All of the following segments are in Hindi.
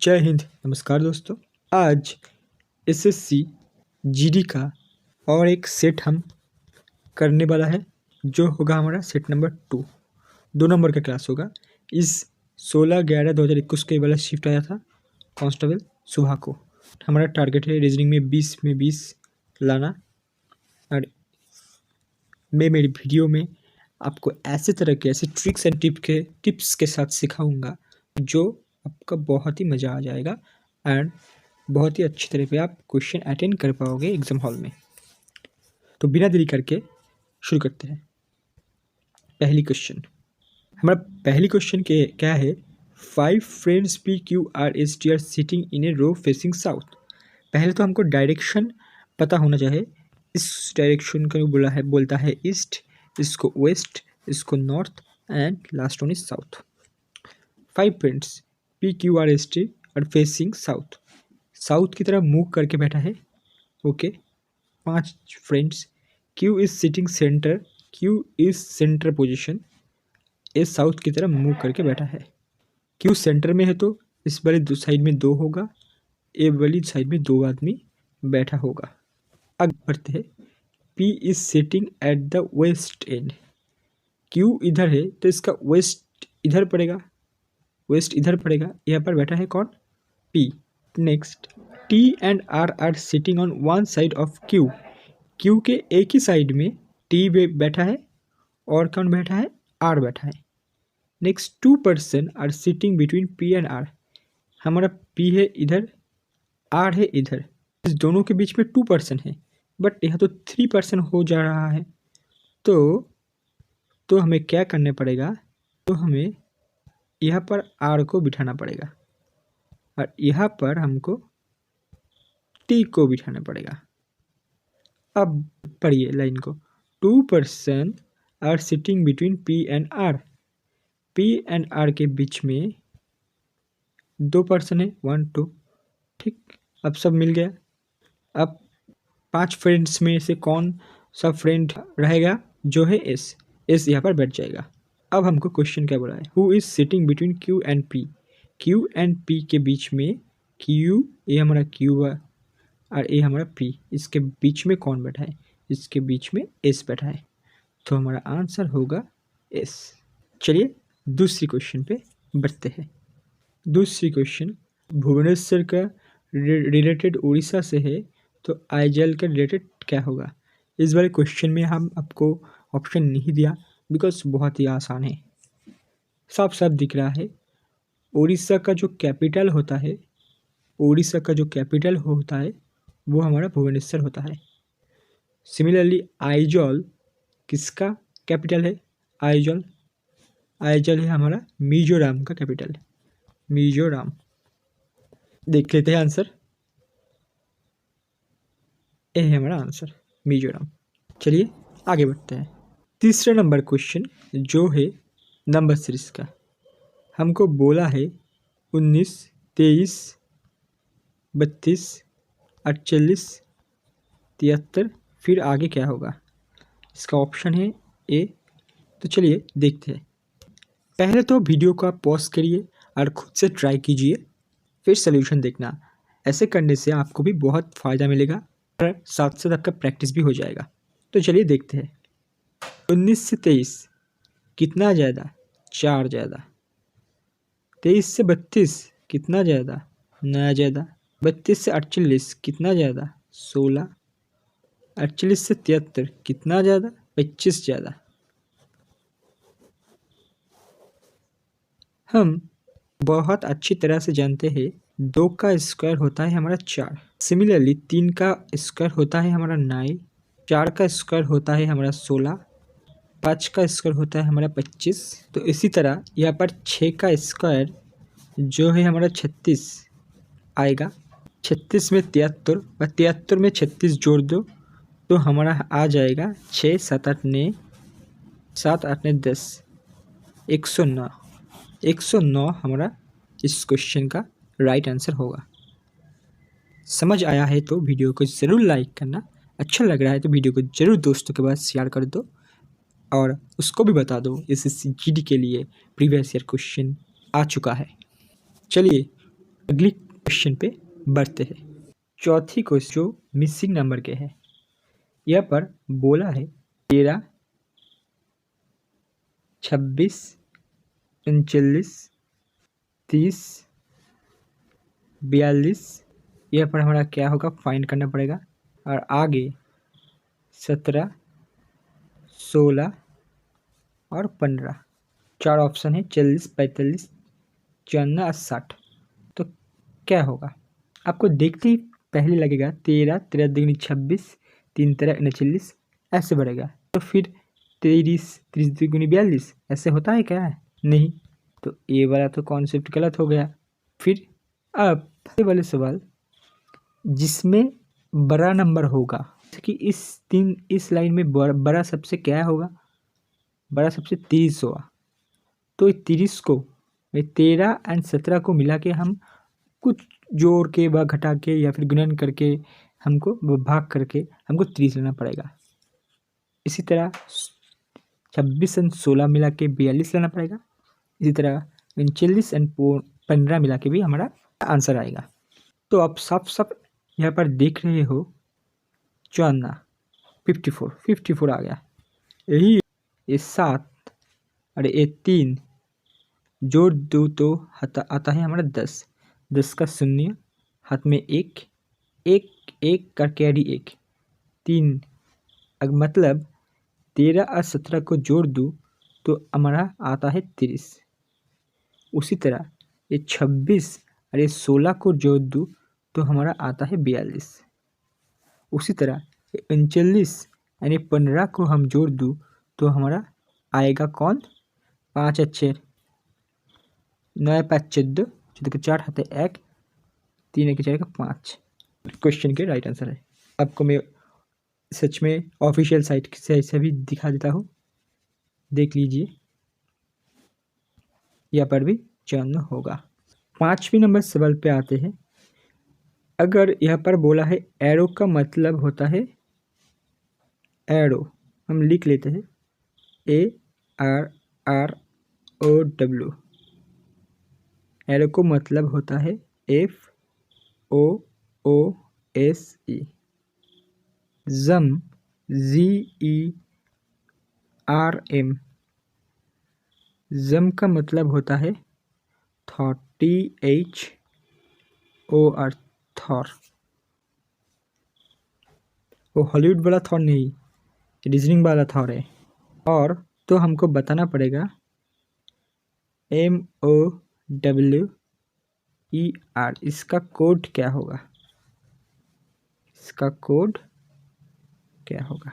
जय हिंद। नमस्कार दोस्तों। आज एसएससी जीडी का और एक सेट हम करने वाला है, जो होगा हमारा सेट नंबर 2 नंबर का क्लास होगा। इस 16/11/2021 के वाला शिफ्ट आया था कांस्टेबल सुबह को। हमारा टारगेट है रीजनिंग में 20 में 20 लाना। और मैं मेरी वीडियो में आपको ऐसे तरह के ऐसे ट्रिक्स एंड टिप्स के साथ सिखाऊंगा जो आपका बहुत ही मज़ा आ जाएगा एंड बहुत ही अच्छी तरह पे आप क्वेश्चन अटेंड कर पाओगे एग्जाम हॉल में। तो बिना देरी करके शुरू करते हैं। पहली क्वेश्चन क्या है? 5 friends PQRST are sitting in a row facing south. पहले तो हमको डायरेक्शन पता होना चाहिए। इस डायरेक्शन को बोलता है ईस्ट, इसको वेस्ट, इसको north and last one is south. 5 friends PQRST और फेसिंग साउथ, साउथ की तरफ मूव करके बैठा है। Okay. 5 friends, Q is sitting centre, Q is centre position, A south की तरफ मूव करके बैठा है। Q सेंटर में है तो इस वाली दो साइड में 2 होगा, ए वाली साइड में 2 आदमी बैठा होगा। आगे बढ़ते हैं। P is sitting at the west end. Q इधर है तो इसका वेस्ट इधर पड़ेगा, वेस्ट इधर पड़ेगा। यहाँ पर बैठा है कौन? P। Next, T and R are sitting on one side of Q। Q के एक ही साइड में T बैठा है और कौन बैठा है? R बैठा है। Next, 2 person are sitting between P and R। हमारा P है इधर, R है इधर। इस दोनों के बीच में 2 पर्सन है, बट यहाँ तो 3 पर्सन हो जा रहा है। तो हमें क्या करने पड़ेगा? तो हमें यहाँ पर R को बिठाना पड़ेगा और यहाँ पर हमको T को बिठाना पड़ेगा। अब पढ़िए लाइन को। 2 person are sitting between P and R। P and R के बीच में 2 पर्सन है, 1 2। ठीक, अब सब मिल गया। अब 5 फ्रेंड्स में से कौन सा फ्रेंड रहेगा? जो है S। S यहाँ पर बैठ जाएगा। अब हमको क्वेश्चन क्या बोला है? Who is sitting between Q and P। Q and P के बीच में Q, ये हमारा Q है और ये हमारा P, इसके बीच में कौन बैठा है? इसके बीच में S बैठा है। तो हमारा आंसर होगा S। चलिए दूसरी क्वेश्चन पे बढ़ते हैं। दूसरी क्वेश्चन, भुवनेश्वर का रिलेटेड उड़ीसा से है तो आइजल का रिलेटेड क्या होगा? इस वाले क्वेश्चन में हम आपको ऑप्शन नहीं दिया बिकॉज बहुत ही आसान है, साफ साफ दिख रहा है। उड़ीसा का जो कैपिटल होता है, उड़ीसा का जो कैपिटल होता है वो हमारा भुवनेश्वर होता है। सिमिलरली आइजॉल किसका कैपिटल है? आइजॉल है हमारा मिजोरम का कैपिटल, मिजोरम। देख लेते हैं आंसर, ये है हमारा आंसर मिजोरम। चलिए आगे बढ़ते हैं। तीसरा नंबर क्वेश्चन जो है नंबर सीरीज का, हमको बोला है 19 23 32 48 73, फिर आगे क्या होगा? इसका ऑप्शन है ए। तो चलिए देखते हैं। पहले तो वीडियो को आप पॉज करिए और खुद से ट्राई कीजिए, फिर सोल्यूशन देखना। ऐसे करने से आपको भी बहुत फ़ायदा मिलेगा और साथ साथ आपका प्रैक्टिस भी हो जाएगा। तो चलिए देखते हैं। 19 से 23 कितना ज़्यादा? 4 ज़्यादा। 23 से 32 कितना ज़्यादा? 9 ज़्यादा। 32 से 48 कितना ज़्यादा? 16। 48 से 73 कितना ज़्यादा? 25 ज़्यादा। हम बहुत अच्छी तरह से जानते हैं 2 का स्क्वायर होता है हमारा 4। सिमिलरली 3 का स्क्वायर होता है हमारा 9, 4 का स्क्वायर होता है हमारा 16, 5 का स्क्वायर होता है हमारा 25। तो इसी तरह यहाँ पर 6 का स्क्वायर जो है हमारा 36 आएगा। 36 में 73 और 73 में 36 जोड़ दो तो हमारा आ जाएगा 6 7 8 9 7 8 9 10 109। 109 हमारा इस क्वेश्चन का राइट आंसर होगा। समझ आया है तो वीडियो को ज़रूर लाइक करना, अच्छा लग रहा है तो वीडियो को ज़रूर दोस्तों के पास शेयर कर दो और उसको भी बता दो एसएससी जीडी के लिए प्रीवियस ईयर क्वेश्चन आ चुका है। चलिए अगली क्वेश्चन पे बढ़ते हैं। चौथी क्वेश्चन जो मिसिंग नंबर के है, यह पर बोला है 13, 26, 39, 30, 42। यह पर हमारा क्या होगा, फाइंड करना पड़ेगा। और आगे 17, 16 और 15, 4 ऑप्शन है, 40, 45, 54 और 60। तो क्या होगा, आपको देखते ही पहले लगेगा 13, 13 दूनी 26, 3 13 39, ऐसे बढ़ेगा। तो फिर 30, 30 दूनी 42, ऐसे होता है क्या? नहीं। तो ये वाला तो कॉन्सेप्ट गलत हो गया। फिर अब ये वाले सवाल जिसमें बड़ा नंबर होगा, कि इस लाइन में बड़ा सबसे क्या होगा, बड़ा सबसे 30 होगा। तो 30 को 13 एंड 17 को मिला के हम कुछ जोड़ के व घटा के या फिर गुणन करके हमको भाग करके हमको 30 लेना पड़ेगा। इसी तरह 26 एंड 16 मिला के 42 लेना पड़ेगा। इसी तरह 39 एंड 15 मिला के भी हमारा आंसर आएगा। तो आप साफ यहाँ पर देख रहे हो 54, 54 आ गया। यही ये 7 और ये 3 जोड़ दो तो आता है हमारा 10। 10 का शून्य, हाथ में 1, 1 का कैरी 1, 3। मतलब 13 और 17 को जोड़ दूँ तो हमारा आता है 30। उसी तरह ये 26 और ये 16 को जोड़ दूँ तो हमारा आता है 42। उसी तरह 39 यानी 15 को हम जोड़ दूँ तो हमारा आएगा कौन, 5 अच्छे 9 5 14, 14 के 4 हाथ है 1, 3 के 4 का 5। क्वेश्चन के राइट आंसर है। आपको मैं सच में ऑफिशियल साइट से ऐसे भी दिखा देता हूँ, देख लीजिए, यहाँ पर भी चयन होगा। 5वें नंबर सवाल पे आते हैं। अगर यहाँ पर बोला है एरो का मतलब होता है, एरो हम लिख लेते हैं ARROW। एरो को मतलब होता है FOOSE। जम ZERM। जम का मतलब होता है THOR, थॉर। वो हॉलीवुड वाला थॉर नहीं, रीजनिंग वाला थॉर है। और तो हमको बताना पड़ेगा MOWER, इसका कोड क्या होगा, इसका कोड क्या होगा।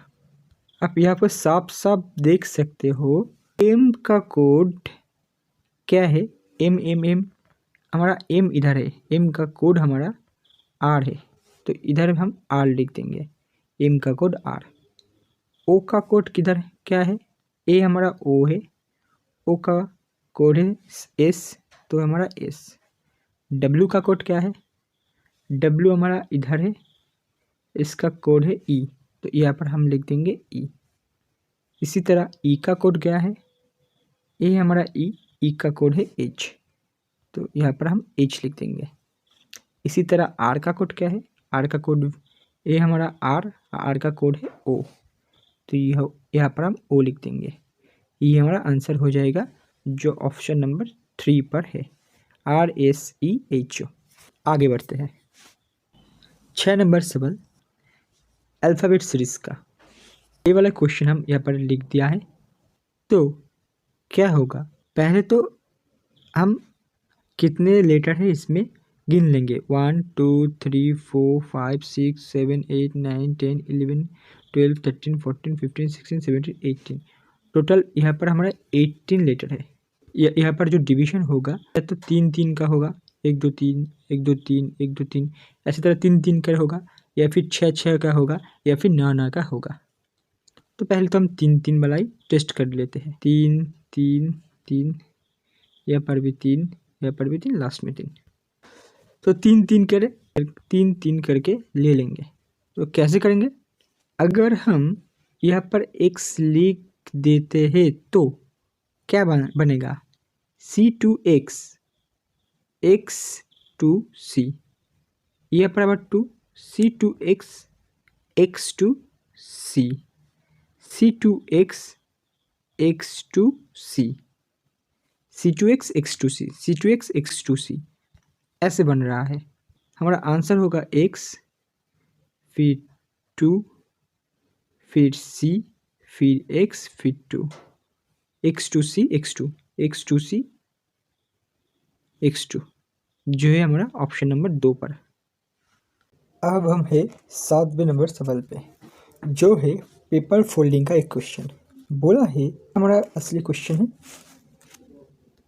आप यहाँ पर साफ साफ देख सकते हो एम का कोड क्या है, M हमारा M इधर है, M का कोड हमारा R है, तो इधर हम R लिख देंगे, M का कोड R। O का कोड किधर है, क्या है, A हमारा O है, O का कोड है S, तो हमारा S। W का कोड क्या है, W हमारा इधर है, इसका कोड है E, तो यहाँ पर हम लिख देंगे E। इसी तरह E का कोड क्या है, ए हमारा E का कोड है H, तो यहाँ पर हम H लिख देंगे। इसी तरह R का कोड क्या है, R का कोड ए हमारा R का कोड है O, तो यहाँ पर हम O लिख देंगे। ये हमारा आंसर हो जाएगा जो ऑप्शन नंबर 3 पर है, RSEHO। आगे बढ़ते हैं। 6 नंबर सवाल अल्फ़ाबेट सीरीज का, ये वाला क्वेश्चन हम यहाँ पर लिख दिया है। तो क्या होगा, पहले तो हम कितने लेटर है इसमें गिन लेंगे, 1 2 3 4 5 6 7 8 9 10 11 12 13 14 15 16 17 18। टोटल यहाँ पर हमारा 18 लेटर है। यहाँ पर जो डिवीजन होगा या तो 3 3 का होगा, 1 2 3 1 2 3 1 2 3, ऐसी तरह 3 3 का होगा, या फिर 6 6 का होगा, या फिर 9 9 का होगा। तो पहले तो हम 3 3 वाला ही टेस्ट कर लेते हैं। 3 3 3, यहाँ पर भी 3, यहाँ पर भी 3, लास्ट में 3। तो 3 3 करके ले लेंगे। तो कैसे करेंगे, अगर हम यहाँ पर x लिख देते हैं तो क्या बनेगा, C2x, x टू सी, यह बराबर two C two X X two C, C two X X two C, C two X X two C, C two X X two C, ऐसे बन रहा है। हमारा आंसर होगा एक्स, फिर टू, फिर सी, फिर एक्स, फिर two, X two C X two, X two C X two, जो है हमारा ऑप्शन नंबर 2 पर। अब हम है 7वें नंबर सवाल पे, जो है पेपर फोल्डिंग का एक क्वेश्चन बोला है। हमारा असली क्वेश्चन है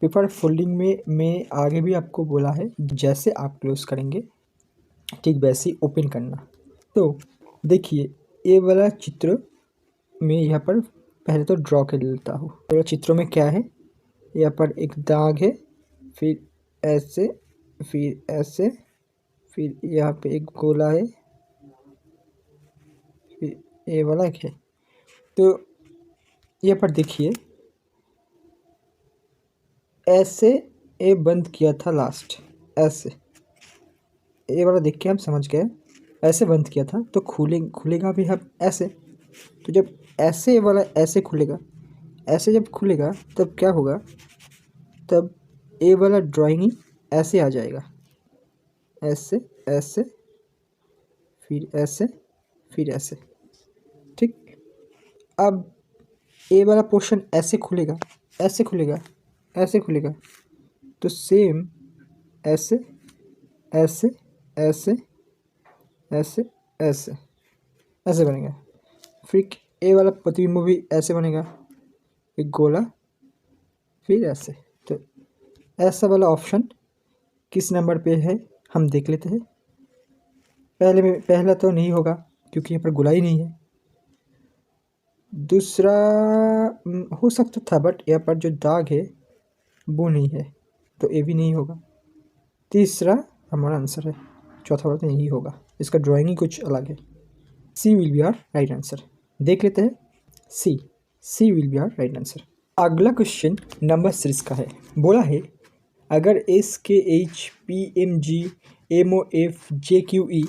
पेपर फोल्डिंग में मैं आगे भी आपको बोला है जैसे आप क्लोज करेंगे ठीक वैसे ही ओपन करना। तो देखिए ये वाला चित्र मैं यहाँ पर पहले तो ड्रॉ कर लेता हूँ। तो चित्रों में क्या है, यहाँ पर एक दाग है, फिर ऐसे, फिर ऐसे, फिर यहाँ पे एक गोला है, फिर ये वाला एक है। तो यहाँ पर देखिए ऐसे ये बंद किया था लास्ट, ऐसे ये वाला देख के हम समझ गए ऐसे बंद किया था। तो खुलेगा भी हम ऐसे। तो जब ऐसे वाला ऐसे खुलेगा, ऐसे जब खुलेगा तब क्या होगा, तब ये वाला ड्राइंग ऐसे आ जाएगा, ऐसे ऐसे, फिर ऐसे, फिर ऐसे, ठीक। अब ये वाला पोर्शन ऐसे खुलेगा, ऐसे खुलेगा, ऐसे खुलेगा, तो सेम ऐसे ऐसे ऐसे ऐसे ऐसे ऐसे बनेगा। फिर ये वाला प्रतिबिंब भी ऐसे बनेगा, एक गोला, फिर ऐसे। तो ऐसा वाला ऑप्शन किस नंबर पे है हम देख लेते हैं। पहला तो नहीं होगा क्योंकि यहाँ पर गोला ही नहीं है। दूसरा हो सकता था बट यहाँ पर जो दाग है वो नहीं है, तो ये भी नहीं होगा। तीसरा हमारा आंसर है, चौथा वाला तो यही होगा, इसका ड्राइंग ही कुछ अलग है। C will be our right answer. देख लेते हैं C will be our right answer. अगला क्वेश्चन नंबर 6 का है। बोला है अगर S K H P M G M O F J Q E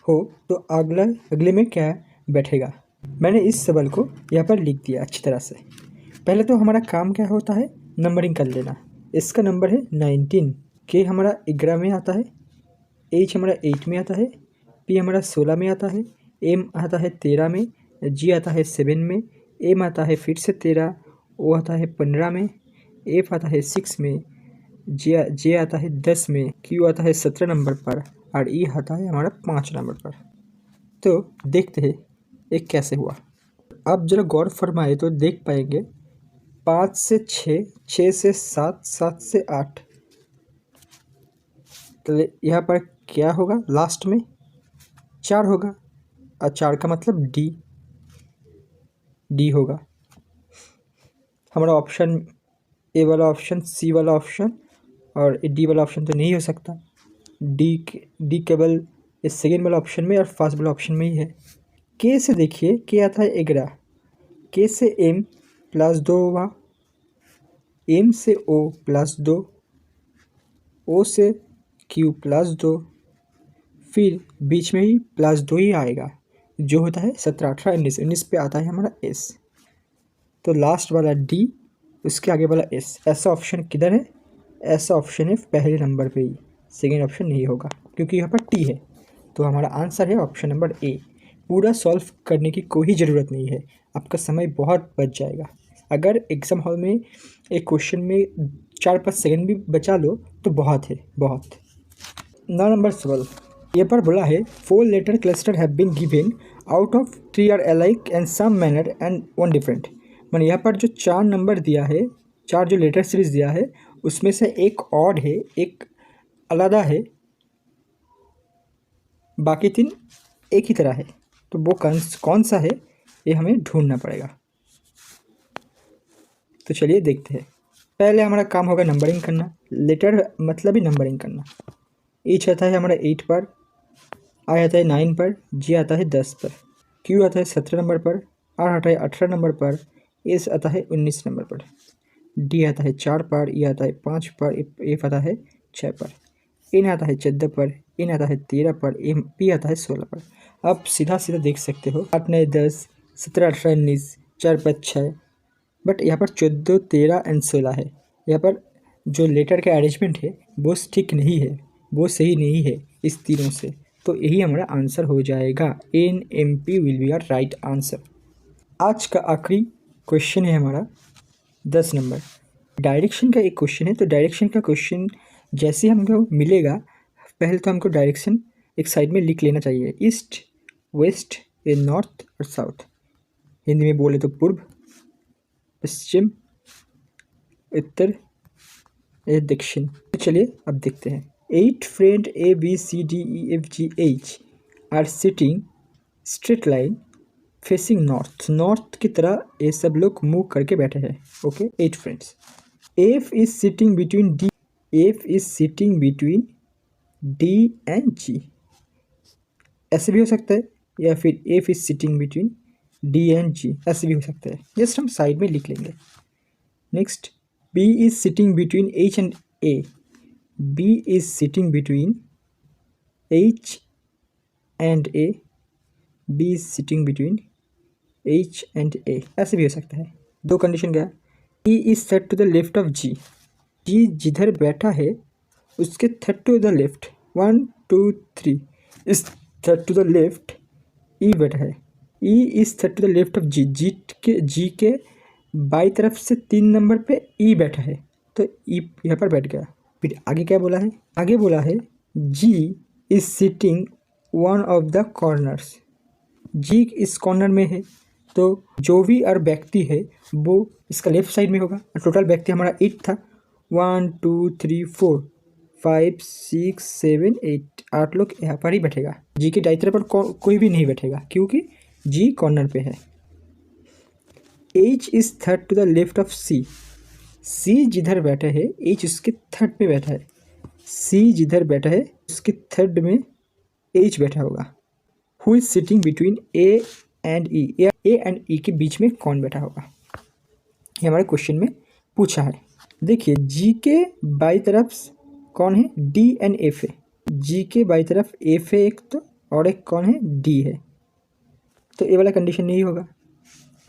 हो तो अगले में क्या बैठेगा। मैंने इस सवाल को यहाँ पर लिख दिया अच्छी तरह से। पहले तो हमारा काम क्या होता है, नंबरिंग कर लेना। इसका नंबर है 19, के हमारा 11 में आता है, एच हमारा 8 में आता है, पी हमारा 16 में आता है, एम आता है 13 में, जी आता है 7 में, एम आता है फिर से 13, ओ आता है 15 में, एफ आता है 6 में, जे आता है 10 में, क्यू आता है 17 नंबर पर और ई आता है हमारा 5 नंबर पर। तो देखते हैं एक कैसे हुआ। अब जरा गौर फरमाए तो देख पाएंगे 5 से 6, 6 से 7, 7 से 8। तो यहाँ पर क्या होगा, लास्ट में 4 होगा और 4 का मतलब डी होगा। हमारा ऑप्शन ए वाला ऑप्शन, सी वाला ऑप्शन और डी वाला ऑप्शन तो नहीं हो सकता। डी केवल इस सेकेंड वाला ऑप्शन में और फर्स्ट वाला ऑप्शन में ही है। के से देखिए, के आता है 11, के से एम प्लस 2 हुआ, एम से ओ प्लस 2, ओ से क्यू प्लस 2, फिर बीच में ही प्लस 2 ही आएगा जो होता है 17, 18, 19, 19 पे आता है हमारा एस। तो लास्ट वाला डी, उसके आगे वाला एस। ऐसा ऑप्शन किधर है, ऐसा ऑप्शन है पहले नंबर पे ही, सेकेंड ऑप्शन नहीं होगा क्योंकि यहाँ पर टी है। तो हमारा आंसर है ऑप्शन नंबर ए। पूरा सॉल्व करने की कोई ज़रूरत नहीं है, आपका समय बहुत बच जाएगा। अगर एग्ज़ाम हॉल में एक क्वेश्चन में 4-5 सेकेंड भी बचा लो तो बहुत है, बहुत। 9 नंबर सवाल ये पर बोला है 4 letter cluster have been given out of 3 are alike and some manner and 1 different. मैंने यहाँ पर जो 4 नंबर दिया है, 4 जो लेटर सीरीज दिया है उसमें से एक ऑड है, एक अलग है, बाकी 3 एक ही तरह है। तो वो कौन सा है ये हमें ढूंढना पड़ेगा। तो चलिए देखते हैं। पहले हमारा काम होगा नंबरिंग करना। लेटर मतलब ही नंबरिंग करना। एच आता है हमारा 8 पर, आई आता है 9 पर, जी आता है 10 पर, क्यू आता है 17 नंबर पर, आर आता है 18 नंबर पर, एस आता है 19 नंबर पर, डी आता है 4 पर, ई आता है 5 पर, एफ आता है 6 पर। N आता है 14 पर, N आता है 13 पर, P आता है 16 पर। अब सीधा सीधा देख सकते हो 8 9 10 17 18 19 4 5 6, बट यहाँ पर 14 13 एंड 16 है। यहाँ पर जो लेटर का अरेंजमेंट है वो ठीक नहीं है, वो सही नहीं है इस तीनों से, तो यही हमारा आंसर हो जाएगा। NMP will be are right answer. आज का आखिरी क्वेश्चन है हमारा 10 नंबर। डायरेक्शन का एक क्वेश्चन है। तो डायरेक्शन का क्वेश्चन जैसे हमको मिलेगा, पहले तो हमको डायरेक्शन एक साइड में लिख लेना चाहिए, ईस्ट वेस्ट या नॉर्थ और साउथ। हिंदी में बोले तो पूर्व पश्चिम उत्तर या दक्षिण। तो चलिए अब देखते हैं। 8 friend ABCDEFGH are sitting straight line facing north. North की तरह ये सब लोग मूव करके बैठे हैं। Okay, 8 friends. F is sitting between D, F is sitting between D and G। ऐसे भी हो सकता है, या फिर F is sitting between D and G, ऐसे भी हो सकता है। जस्ट हम साइड में लिख लेंगे। Next, B is sitting between H and A, B is sitting between H and A, B is sitting between H and A, ऐसे भी हो सकता है। दो कंडीशन क्या है? E is set to the left of G, G जिधर बैठा है उसके थर्ड टू द लेफ्ट, 1 2 3 इस third to the left E बैठा है। E is third to the left of G, G के बाई तरफ से 3 नंबर पे E बैठा है, तो E यहाँ पर बैठ गया। फिर आगे क्या बोला है? आगे बोला है G is sitting one of the corners, G इस कॉर्नर में है, तो जो भी और व्यक्ति है वो इसका लेफ्ट साइड में होगा। टोटल व्यक्ति हमारा 8 था, 1 2 3 4 5 6 7 8, 8 लोग यहाँ पर ही बैठेगा। G के दाईं तरफ पर कोई भी नहीं बैठेगा क्योंकि G कॉर्नर पे है। H is third to the left of C, C जिधर बैठा है H उसके थर्ड पे बैठा है, C जिधर बैठा है उसके थर्ड में H बैठा होगा। Who is sitting between A and E, A and E के बीच में कौन बैठा होगा, ये हमारे क्वेश्चन में पूछा है। देखिए G के बाई तरफ कौन है? D एंड F है। G के बाई तरफ F है एक तो, और एक कौन है? D है। तो ये वाला कंडीशन नहीं होगा,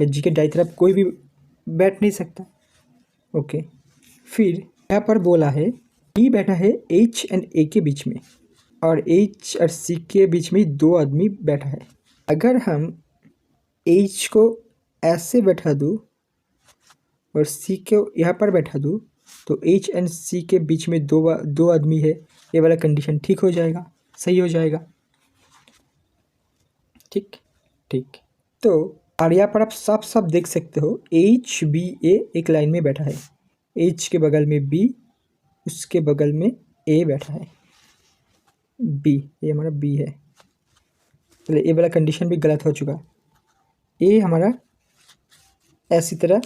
G के दाई तरफ कोई भी बैठ नहीं सकता। ओके, फिर यहाँ पर बोला है D बैठा है H एंड A के बीच में, और H और C के बीच में 2 आदमी बैठा है। अगर हम H को ऐसे बैठा दूँ और C को यहाँ पर बैठा दूँ, तो H एंड C के बीच में दो आदमी है, ये वाला कंडीशन ठीक हो जाएगा, सही हो जाएगा। ठीक ठीक, तो और यहाँ पर आप साफ साफ देख सकते हो HBA एक लाइन में बैठा है, H के बगल में B, उसके बगल में A बैठा है, B, ये हमारा B है। चलिए ये वाला कंडीशन भी गलत हो चुका। ये हमारा ऐसी तरह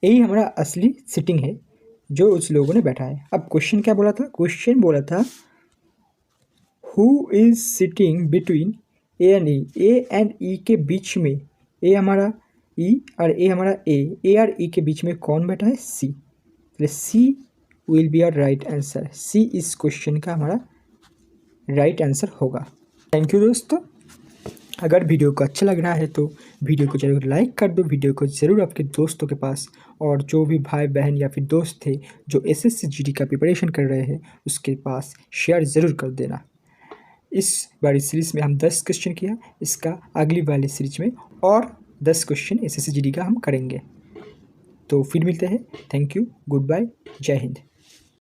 यही हमारा असली सिटिंग है जो उस लोगों ने बैठा है। अब क्वेश्चन क्या बोला था? क्वेश्चन बोला था who is sitting between A and E, A and E के बीच में, ए हमारा ई और ए हमारा ए और ई के बीच में कौन बैठा है? C. C will be our right answer. C इस क्वेश्चन का हमारा राइट आंसर होगा। थैंक यू दोस्तों। अगर वीडियो को अच्छा लग रहा है तो वीडियो को ज़रूर लाइक कर दो, वीडियो को ज़रूर आपके दोस्तों के पास, और जो भी भाई बहन या फिर दोस्त थे जो SSC GD का प्रिपरेशन कर रहे हैं उसके पास शेयर ज़रूर कर देना। इस बारी सीरीज़ में हम 10 क्वेश्चन किया, इसका अगली वाली सीरीज में और 10 क्वेश्चन SSC GD का हम करेंगे। तो फिर मिलते हैं। थैंक यू, गुड बाय, जय हिंद।